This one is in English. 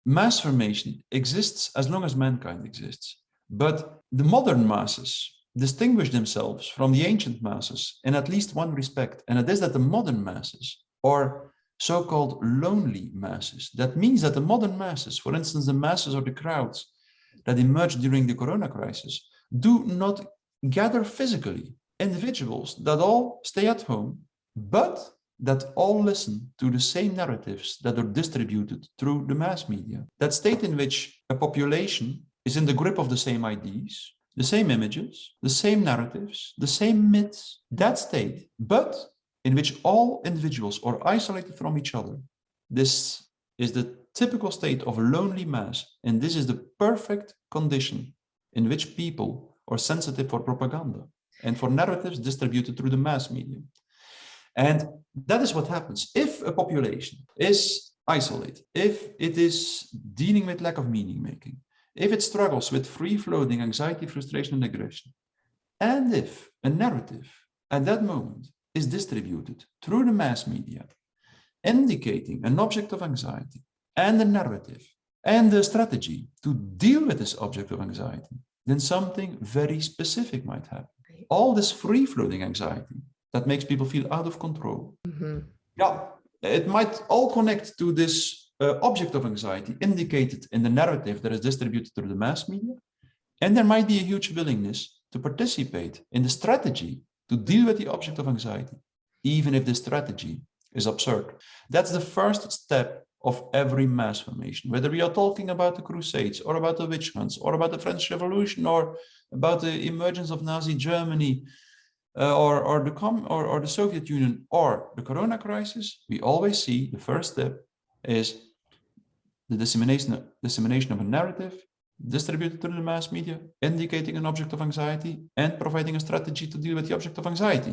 mass formation exists as long as mankind exists. But the modern masses distinguish themselves from the ancient masses in at least one respect, and it is that the modern masses are so-called lonely masses. That means that the modern masses, for instance, the masses or the crowds that emerged during the corona crisis, do not gather physically. Individuals that all stay at home, but that all listen to the same narratives that are distributed through the mass media. That state in which a population is in the grip of the same ideas, the same images, the same narratives, the same myths, that state, but in which all individuals are isolated from each other. This is the typical state of a lonely mass, and this is the perfect condition in which people are sensitive for propaganda and for narratives distributed through the mass media. And that is what happens. If a population is isolated, if it is dealing with lack of meaning making, if it struggles with free-floating anxiety, frustration, and aggression, and if a narrative at that moment is distributed through the mass media, indicating an object of anxiety and a narrative and a strategy to deal with this object of anxiety, then something very specific might happen. All this free-floating anxiety that makes people feel out of control. Yeah, it might all connect to this object of anxiety indicated in the narrative that is distributed through the mass media. And there might be a huge willingness to participate in the strategy to deal with the object of anxiety, even if the strategy is absurd. That's the first step of every mass formation, whether we are talking about the Crusades or about the witch hunts or about the French Revolution or about the emergence of Nazi Germany or the Soviet Union or the Corona crisis. We always see the first step is the dissemination of a narrative distributed through the mass media, indicating an object of anxiety and providing a strategy to deal with the object of anxiety.